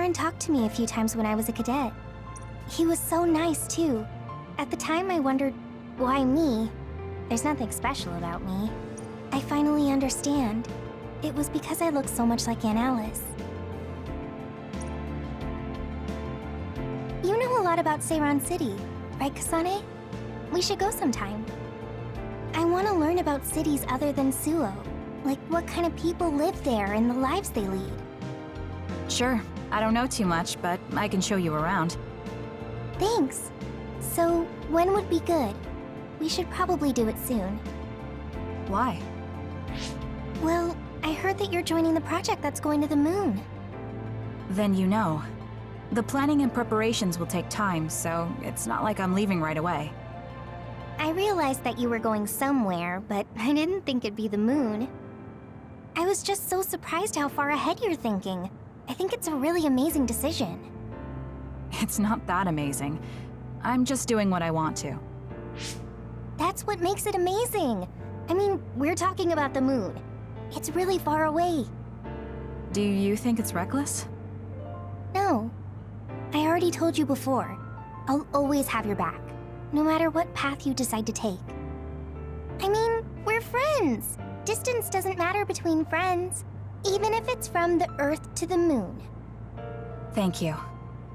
Aaron talked to me a few times when I was a cadet. He was so nice, too. At the time, I wondered, why me? There's nothing special about me. I finally understand. It was because I look so much like Aunt Alice. You know a lot about Seiran City, right, Kasane? We should go sometime. I want to learn about cities other than Suo. Like what kind of people live there and the lives they lead. Sure. I don't know too much, but I can show you around. Thanks. So, when would be good? We should probably do it soon. Why? Well, I heard that you're joining the project that's going to the moon. Then you know. The planning and preparations will take time, so it's not like I'm leaving right away. I realized that you were going somewhere, but I didn't think it'd be the moon. I was just so surprised how far ahead you're thinking. I think it's a really amazing decision. It's not that amazing. I'm just doing what I want to. That's what makes it amazing. I mean, we're talking about the moon. It's really far away. Do you think it's reckless? No. I already told you before. I'll always have your back, no matter what path you decide to take. I mean, we're friends. Distance doesn't matter between friends, even if it's from the Earth to the moon. Thank you.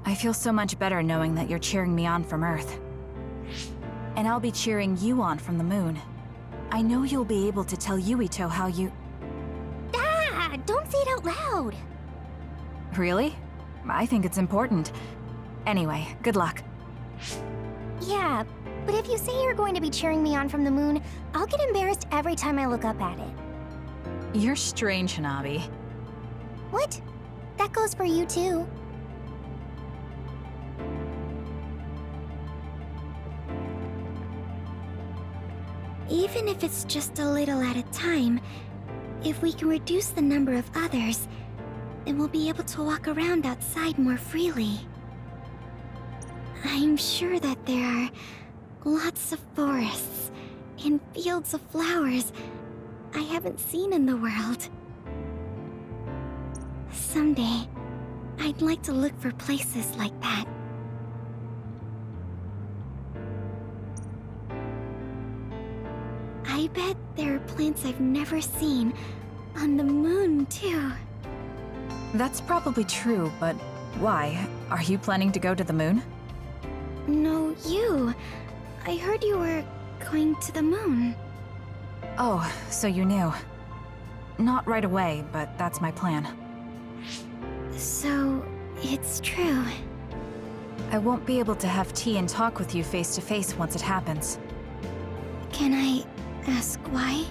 I feel so much better knowing that you're cheering me on from Earth. And I'll be cheering you on from the moon. I know you'll be able to tell Yuito how you... Ah! Don't say it out loud! Really? I think it's important. Anyway, good luck. Yeah, but if you say you're going to be cheering me on from the moon, I'll get embarrassed every time I look up at it. You're strange, Hanabi. What? That goes for you too. Even if it's just a little at a time, if we can reduce the number of others, then we'll be able to walk around outside more freely. I'm sure that there are lots of forests and fields of flowers I haven't seen in the world. Someday, I'd like to look for places like that. I bet there are plants I've never seen on the moon, too. That's probably true, but why? Are you planning to go to the moon? No, you. I heard you were going to the moon. Oh, so you knew. Not right away, but that's my plan. So, it's true. I won't be able to have tea and talk with you face to face once it happens. Can I ask why?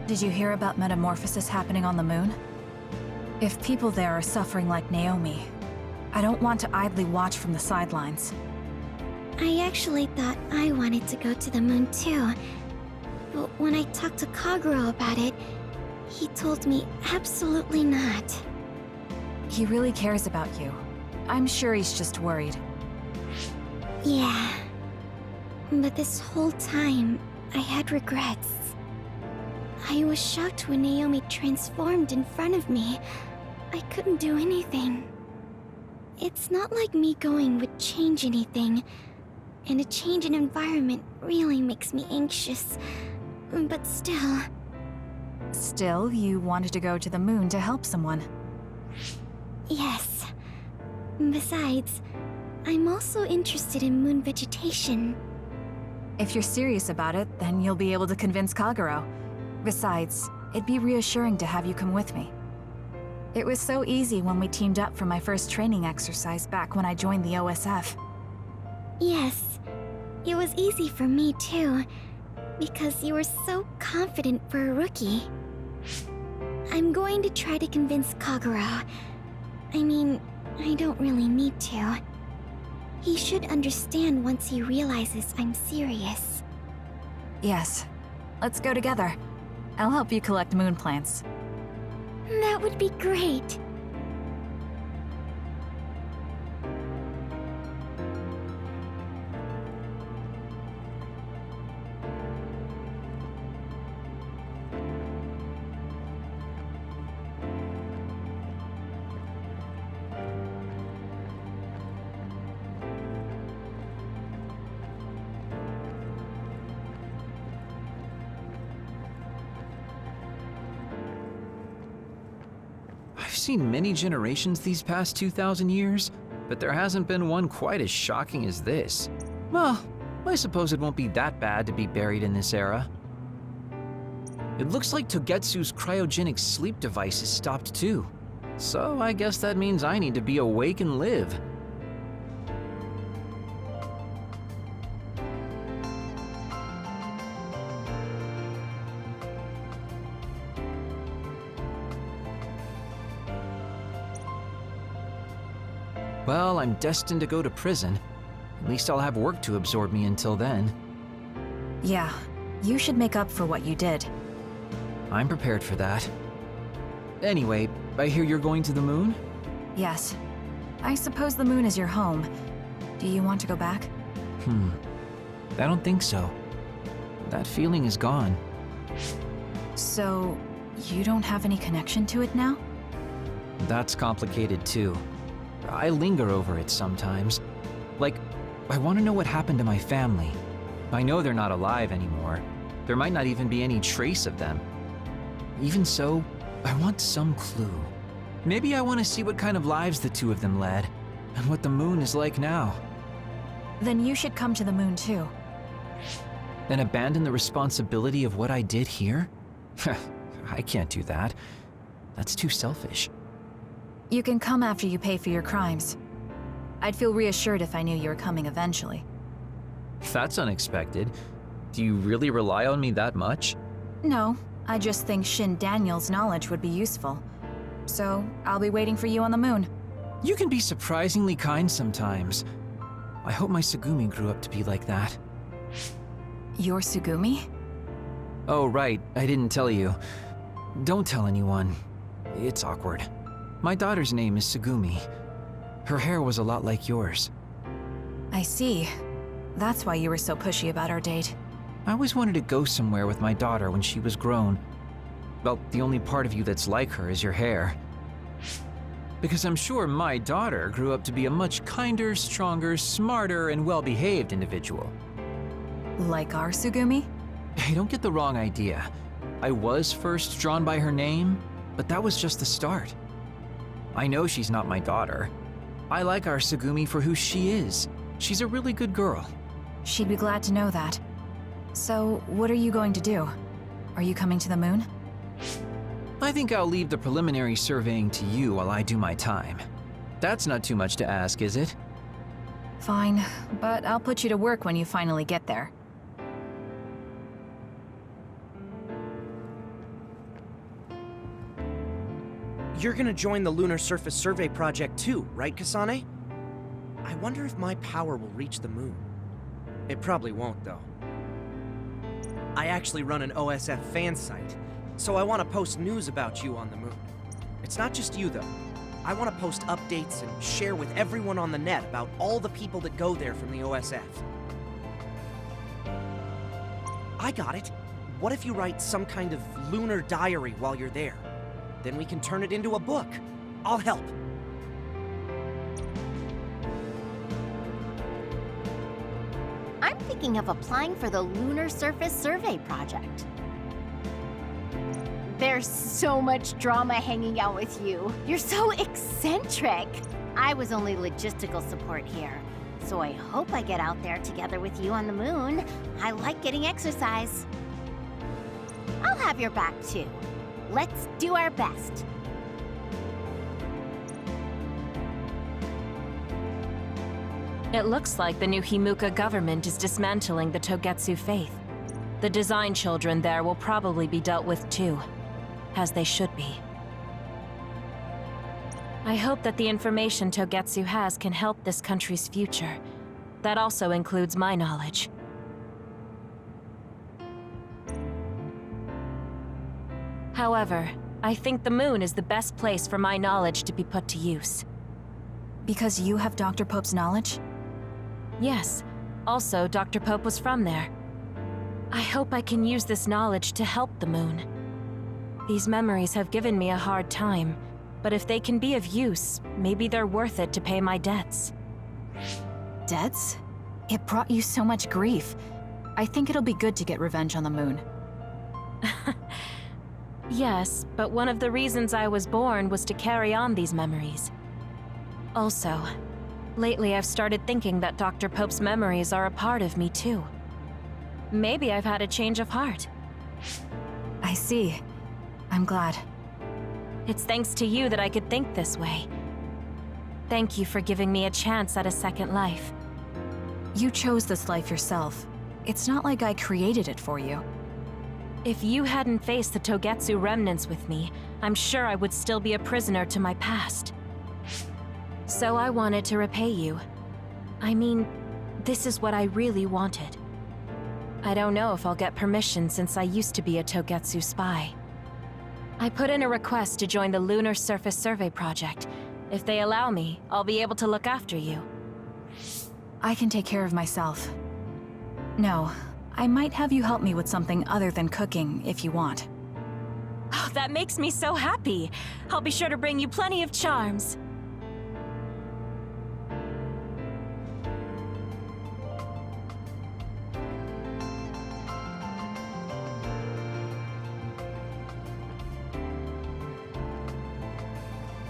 Did you hear about metamorphosis happening on the moon? If people there are suffering like Naomi, I don't want to idly watch from the sidelines. I actually thought I wanted to go to the moon too. But when I talked to Kaguro about it, he told me absolutely not. He really cares about you. I'm sure he's just worried. Yeah. But this whole time, I had regrets. I was shocked when Naomi transformed in front of me. I couldn't do anything. It's not like me going would change anything, and a change in environment really makes me anxious. But still... Still, you wanted to go to the moon to help someone. Yes. Besides, I'm also interested in moon vegetation. If you're serious about it, then you'll be able to convince Kaguro. Besides, it'd be reassuring to have you come with me. It was so easy when we teamed up for my first training exercise back when I joined the OSF. Yes, it was easy for me too, because you were so confident for a rookie. I'm going to try to convince Kaguro. I mean, I don't really need to. He should understand once he realizes I'm serious. Yes. Let's go together. I'll help you collect moon plants. That would be great. seen many generations these past 2,000 years, but there hasn't been one quite as shocking as this. Well, I suppose it won't be that bad to be buried in this era. It looks like Togetsu's cryogenic sleep device is stopped too. So I guess that means I need to be awake and live. Well, I'm destined to go to prison. At least I'll have work to absorb me until then. Yeah, you should make up for what you did. I'm prepared for that. Anyway, I hear you're going to the moon? Yes. I suppose the moon is your home. Do you want to go back? I don't think so. That feeling is gone. So, you don't have any connection to it now? That's complicated too. I linger over it sometimes. Like, I want to know what happened to my family. I know they're not alive anymore. There might not even be any trace of them. Even so, I want some clue. Maybe I want to see what kind of lives the two of them led, and what the moon is like now. Then you should come to the moon too. And abandon the responsibility of what I did here? I can't do that. That's too selfish. You can come after you pay for your crimes. I'd feel reassured if I knew you were coming eventually. That's unexpected. Do you really rely on me that much? No, I just think Shin Daniel's knowledge would be useful. So, I'll be waiting for you on the moon. You can be surprisingly kind sometimes. I hope my Tsugumi grew up to be like that. Your Tsugumi? Oh, right, I didn't tell you. Don't tell anyone. It's awkward. My daughter's name is Tsugumi. Her hair was a lot like yours. I see. That's why you were so pushy about our date. I always wanted to go somewhere with my daughter when she was grown. Well, the only part of you that's like her is your hair. Because I'm sure my daughter grew up to be a much kinder, stronger, smarter, and well-behaved individual. Like our Tsugumi? Hey, don't get the wrong idea. I was first drawn by her name, but that was just the start. I know she's not my daughter. I like our Tsugumi for who she is. She's a really good girl. She'd be glad to know that. So, what are you going to do? Are you coming to the moon? I think I'll leave the preliminary surveying to you while I do my time. That's not too much to ask, is it? Fine, but I'll put you to work when you finally get there. You're gonna join the Lunar Surface Survey Project too, right, Kasane? I wonder if my power will reach the moon. It probably won't, though. I actually run an OSF fan site, so I want to post news about you on the moon. It's not just you, though. I want to post updates and share with everyone on the net about all the people that go there from the OSF. I got it. What if you write some kind of lunar diary while you're there? Then we can turn it into a book. I'll help. I'm thinking of applying for the Lunar Surface Survey Project. There's so much drama hanging out with you. You're so eccentric. I was only logistical support here, so I hope I get out there together with you on the moon. I like getting exercise. I'll have your back too. Let's do our best. It looks like the new Himuka government is dismantling the Togetsu faith. The design children there will probably be dealt with too, as they should be. I hope that the information Togetsu has can help this country's future. That also includes my knowledge. However, I think the moon is the best place for my knowledge to be put to use. Because you have Dr. Pope's knowledge? Yes. Also, Dr. Pope was from there. I hope I can use this knowledge to help the moon. These memories have given me a hard time, but if they can be of use, maybe they're worth it to pay my debts. Debts? It brought you so much grief. I think it'll be good to get revenge on the moon. Yes, but one of the reasons I was born was to carry on these memories. Also, lately I've started thinking that Dr. Pope's memories are a part of me too. Maybe I've had a change of heart. I see. I'm glad. It's thanks to you that I could think this way. Thank you for giving me a chance at a second life. You chose this life yourself. It's not like I created it for you. If you hadn't faced the Togetsu remnants with me, I'm sure I would still be a prisoner to my past. So I wanted to repay you. I mean, this is what I really wanted. I don't know if I'll get permission since I used to be a Togetsu spy. I put in a request to join the Lunar Surface Survey Project. If they allow me, I'll be able to look after you. I can take care of myself. No, I might have you help me with something other than cooking if you want. Oh, that makes me so happy. I'll be sure to bring you plenty of charms.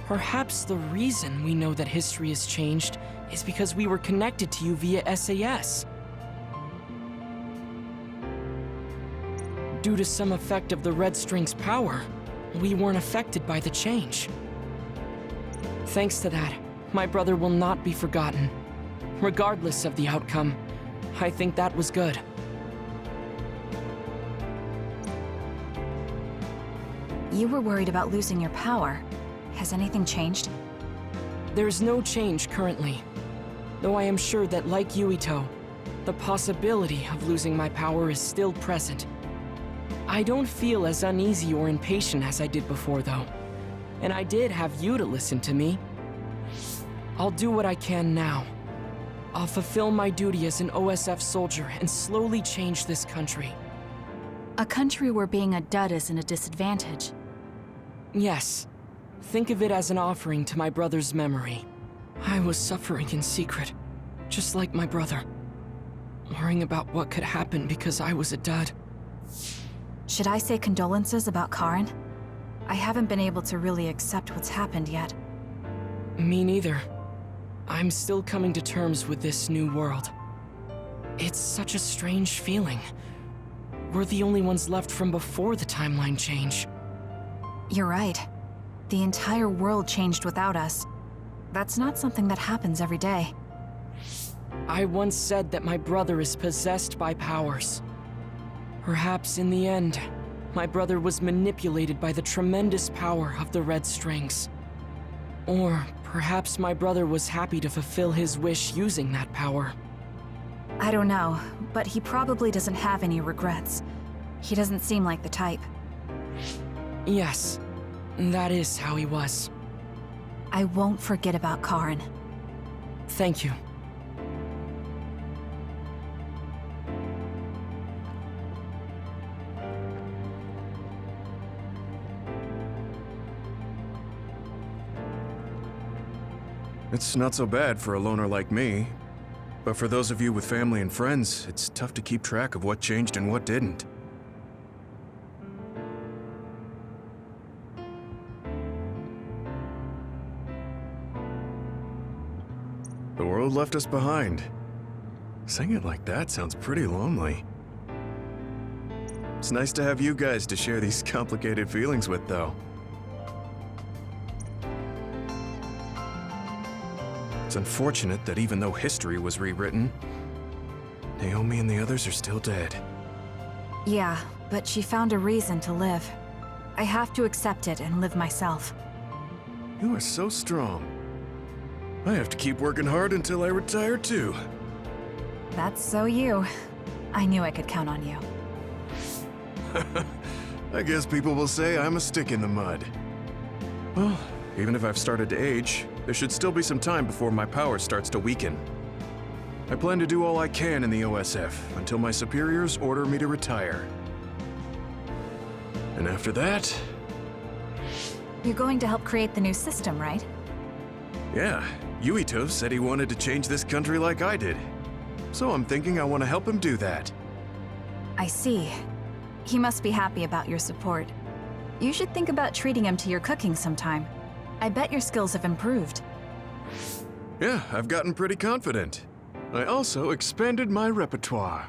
Perhaps the reason we know that history has changed is because we were connected to you via SAS. Due to some effect of the Red String's power, we weren't affected by the change. Thanks to that, my brother will not be forgotten. Regardless of the outcome, I think that was good. You were worried about losing your power. Has anything changed? There's no change currently, though I am sure that, like Yuito, the possibility of losing my power is still present. I don't feel as uneasy or impatient as I did before, though, and I did have you to listen to me. I'll do what I can now. I'll fulfill my duty as an OSF soldier and slowly change this country. A country where being a dud isn't a disadvantage. Yes. Think of it as an offering to my brother's memory. I was suffering in secret, just like my brother. Worrying about what could happen because I was a dud. Should I say condolences about Karen? I haven't been able to really accept what's happened yet. Me neither. I'm still coming to terms with this new world. It's such a strange feeling. We're the only ones left from before the timeline change. You're right. The entire world changed without us. That's not something that happens every day. I once said that my brother is possessed by powers. Perhaps in the end, my brother was manipulated by the tremendous power of the Red Strings. Or perhaps my brother was happy to fulfill his wish using that power. I don't know, but he probably doesn't have any regrets. He doesn't seem like the type. Yes. That is how he was. I won't forget about Karen. Thank you. It's not so bad for a loner like me. But for those of you with family and friends, it's tough to keep track of what changed and what didn't. The world left us behind. Saying it like that sounds pretty lonely. It's nice to have you guys to share these complicated feelings with, though. It's unfortunate that even though history was rewritten, Naomi and the others are still dead. Yeah, but she found a reason to live. I have to accept it and live myself. You are so strong. I have to keep working hard until I retire, too. That's so you. I knew I could count on you. I guess people will say I'm a stick in the mud. Well, even if I've started to age, there should still be some time before my power starts to weaken. I plan to do all I can in the OSF until my superiors order me to retire. And after that... You're going to help create the new system, right? Yeah, Yuito said he wanted to change this country like I did. So I'm thinking I want to help him do that. I see. He must be happy about your support. You should think about treating him to your cooking sometime. I bet your skills have improved. Yeah, I've gotten pretty confident. I also expanded my repertoire.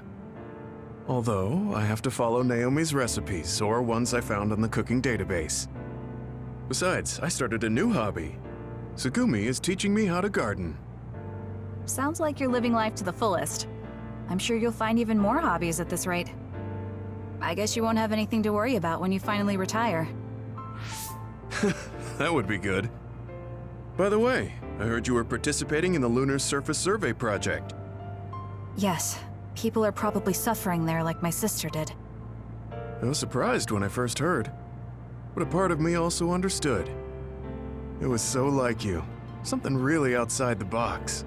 Although, I have to follow Naomi's recipes or ones I found on the cooking database. Besides, I started a new hobby. Tsugumi is teaching me how to garden. Sounds like you're living life to the fullest. I'm sure you'll find even more hobbies at this rate. I guess you won't have anything to worry about when you finally retire. That would be good. By the way, I heard you were participating in the Lunar Surface Survey project. Yes, people are probably suffering there like my sister did. I was surprised when I first heard, but a part of me also understood. It was so like you, something really outside the box.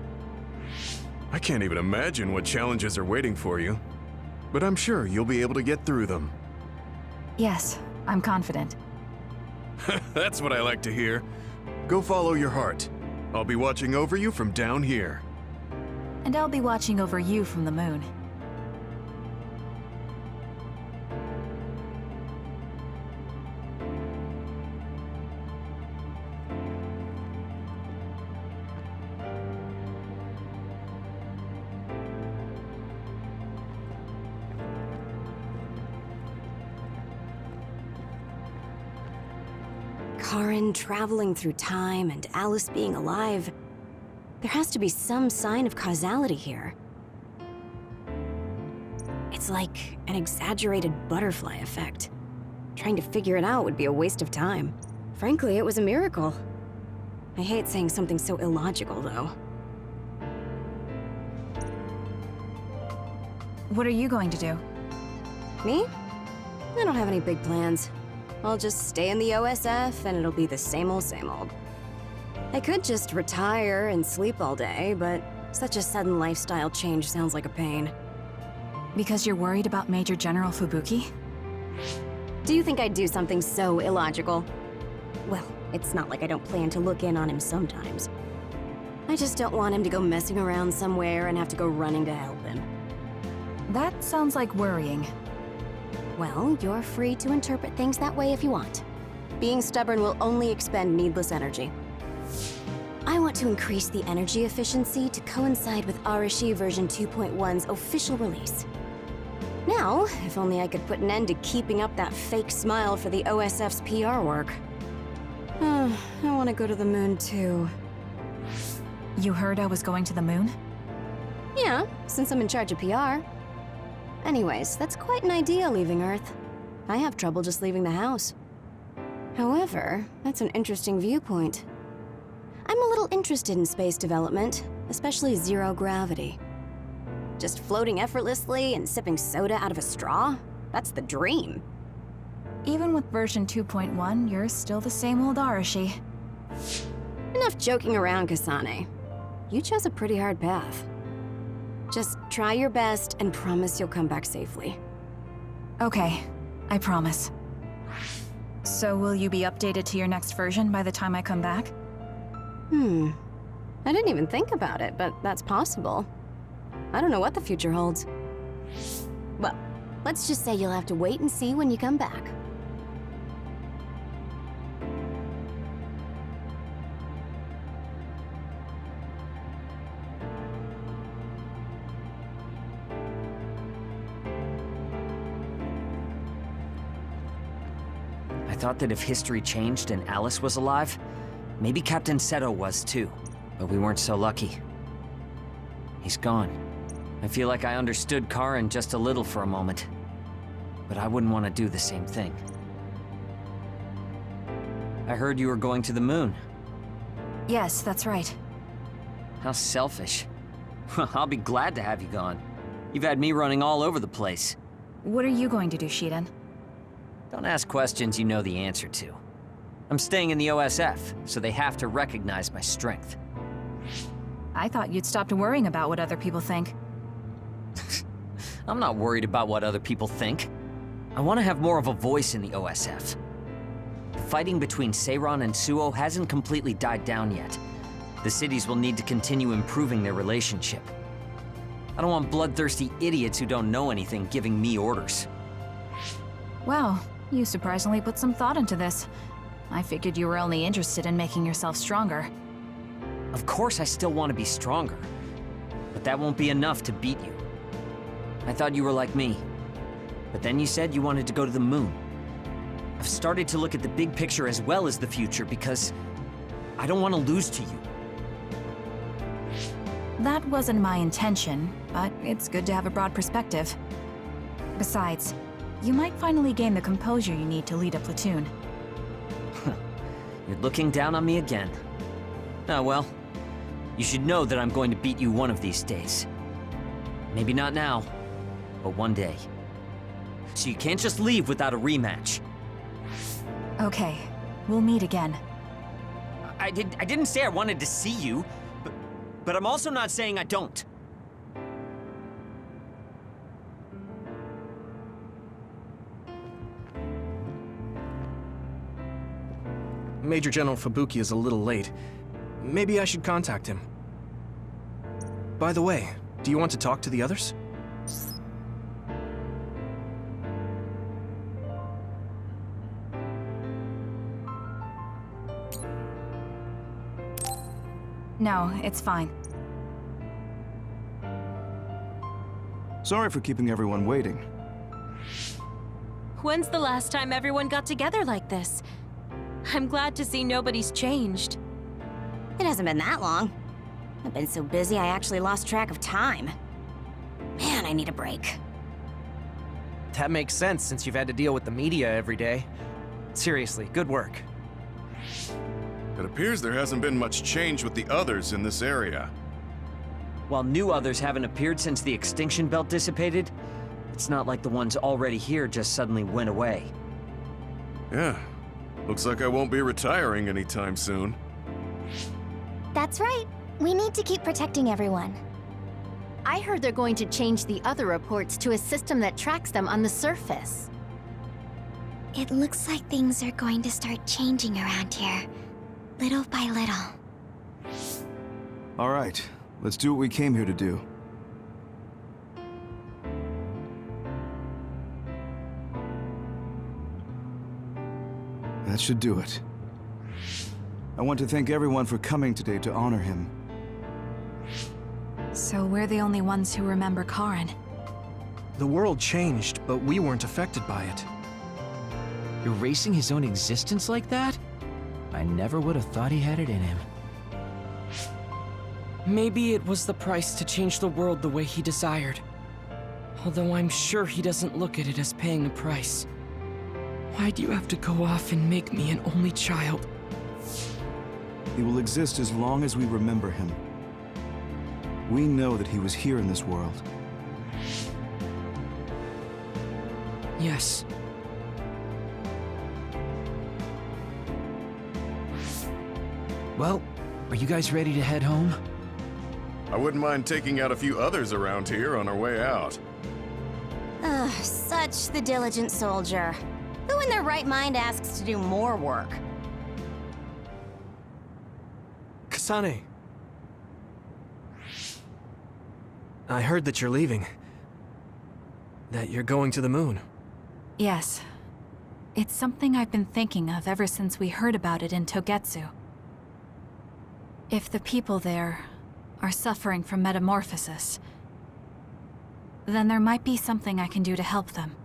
I can't even imagine what challenges are waiting for you, but I'm sure you'll be able to get through them. Yes, I'm confident. That's what I like to hear. Go follow your heart. I'll be watching over you from down here. And I'll be watching over you from the moon. Karen traveling through time and Alice being alive. There has to be some sign of causality here. It's like an exaggerated butterfly effect. Trying to figure it out would be a waste of time. Frankly, it was a miracle. I hate saying something so illogical, though. What are you going to do? Me? I don't have any big plans. I'll just stay in the OSF and it'll be the same old, same old. I could just retire and sleep all day, but such a sudden lifestyle change sounds like a pain. Because you're worried about Major General Fubuki? Do you think I'd do something so illogical? Well, it's not like I don't plan to look in on him sometimes. I just don't want him to go messing around somewhere and have to go running to help him. That sounds like worrying. Well, you're free to interpret things that way if you want. Being stubborn will only expend needless energy. I want to increase the energy efficiency to coincide with Arashi version 2.1's official release. Now, if only I could put an end to keeping up that fake smile for the OSF's PR work. I want to go to the moon too. You heard I was going to the moon? Yeah, since I'm in charge of PR. Anyways, that's quite an idea, leaving Earth. I have trouble just leaving the house. However, that's an interesting viewpoint. I'm a little interested in space development, especially zero gravity. Just floating effortlessly and sipping soda out of a straw? That's the dream. Even with version 2.1, you're still the same old Arashi. Enough joking around, Kasane. You chose a pretty hard path. Just try your best and promise you'll come back safely. Okay, I promise. So will you be updated to your next version by the time I come back? I didn't even think about it, but that's possible. I don't know what the future holds. Well, let's just say you'll have to wait and see when you come back. I thought that if history changed and Alice was alive, maybe Captain Seto was too, but we weren't so lucky. He's gone. I feel like I understood Karen just a little for a moment, but I wouldn't want to do the same thing. I heard you were going to the moon. Yes, that's right. How selfish. I'll be glad to have you gone. You've had me running all over the place. What are you going to do, Shiden? Don't ask questions you know the answer to. I'm staying in the OSF, so they have to recognize my strength. I thought you'd stopped worrying about what other people think. I'm not worried about what other people think. I want to have more of a voice in the OSF. The fighting between Seiran and Suo hasn't completely died down yet. The cities will need to continue improving their relationship. I don't want bloodthirsty idiots who don't know anything giving me orders. Well, You surprisingly put some thought into this. I figured you were only interested in making yourself stronger. Of course I still want to be stronger. But that won't be enough to beat you. I thought you were like me. But then you said you wanted to go to the moon. I've started to look at the big picture as well as the future because I don't want to lose to you. That wasn't my intention, but it's good to have a broad perspective. Besides, you might finally gain the composure you need to lead a platoon. You're looking down on me again. Oh well. You should know that I'm going to beat you one of these days. Maybe not now, but one day. So you can't just leave without a rematch. Okay, we'll meet again. I didn't say I wanted to see you, but I'm also not saying I don't. Major General Fubuki is a little late. Maybe I should contact him. By the way, do you want to talk to the others? No, it's fine. Sorry for keeping everyone waiting. When's the last time everyone got together like this? I'm glad to see nobody's changed. It hasn't been that long. I've been so busy I actually lost track of time. Man, I need a break. That makes sense since you've had to deal with the media every day. Seriously, good work. It appears there hasn't been much change with the others in this area. While new others haven't appeared since the extinction belt dissipated, it's not like the ones already here just suddenly went away. Yeah, looks like I won't be retiring anytime soon. That's right. We need to keep protecting everyone. I heard they're going to change the other reports to a system that tracks them on the surface. It looks like things are going to start changing around here, little by little. All right, let's do what we came here to do. That should do it. I want to thank everyone for coming today to honor him. So we're the only ones who remember Karen. The world changed, but we weren't affected by it. Erasing his own existence like that? I never would have thought he had it in him. Maybe it was the price to change the world the way he desired. Although I'm sure he doesn't look at it as paying a price. Why do you have to go off and make me an only child? He will exist as long as we remember him. We know that he was here in this world. Yes. Well, are you guys ready to head home? I wouldn't mind taking out a few others around here on our way out. Ugh, such the diligent soldier. Who in their right mind asks to do more work? Kasane. I heard that you're leaving. That you're going to the moon. Yes. It's something I've been thinking of ever since we heard about it in Togetsu. If the people there are suffering from metamorphosis, then there might be something I can do to help them.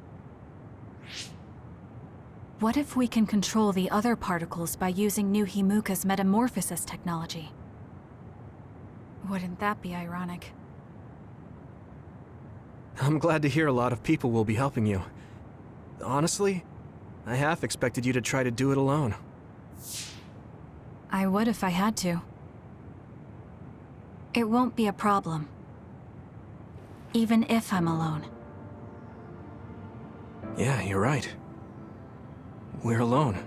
What if we can control the other particles by using New Himuka's metamorphosis technology? Wouldn't that be ironic? I'm glad to hear a lot of people will be helping you. Honestly, I half expected you to try to do it alone. I would if I had to. It won't be a problem. Even if I'm alone. Yeah, you're right. We're alone.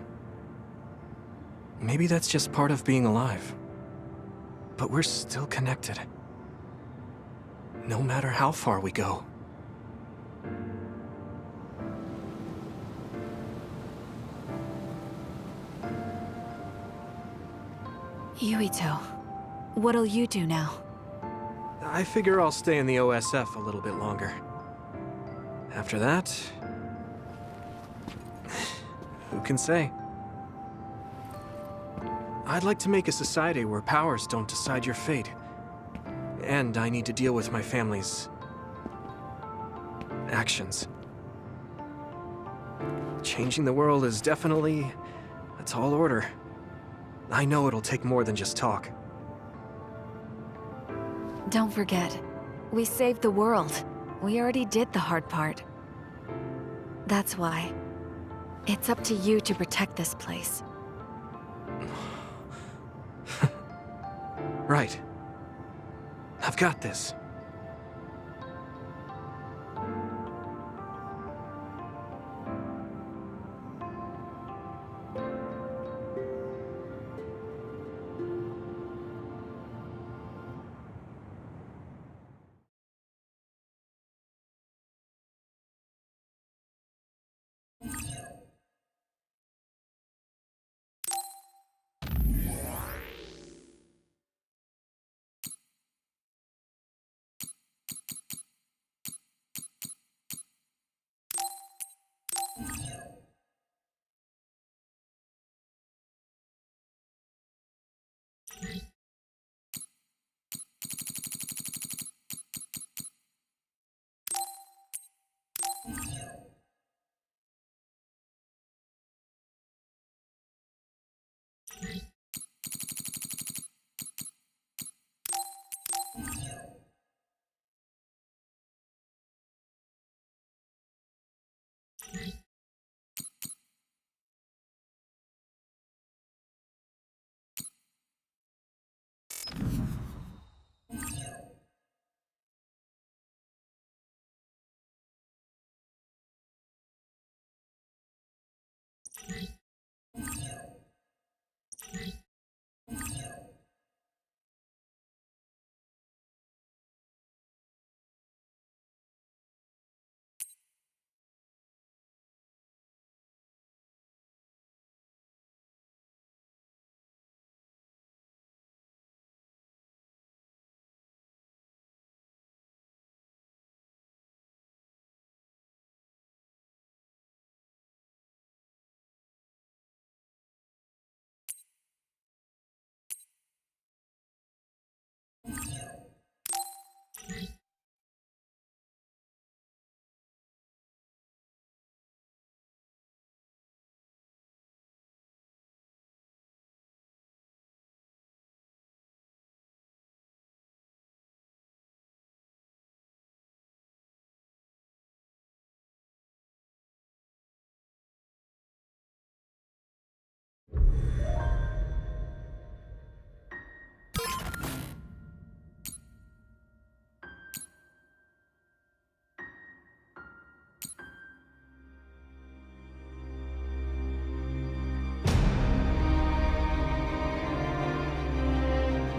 Maybe that's just part of being alive. But we're still connected. No matter how far we go. Yuito, what'll you do now? I figure I'll stay in the OSF a little bit longer. After that... Who can say? I'd like to make a society where powers don't decide your fate. And I need to deal with my family's actions. Changing the world is definitely a tall order. I know it'll take more than just talk. Don't forget, we saved the world. We already did the hard part. That's why. It's up to you to protect this place. Right. I've got this.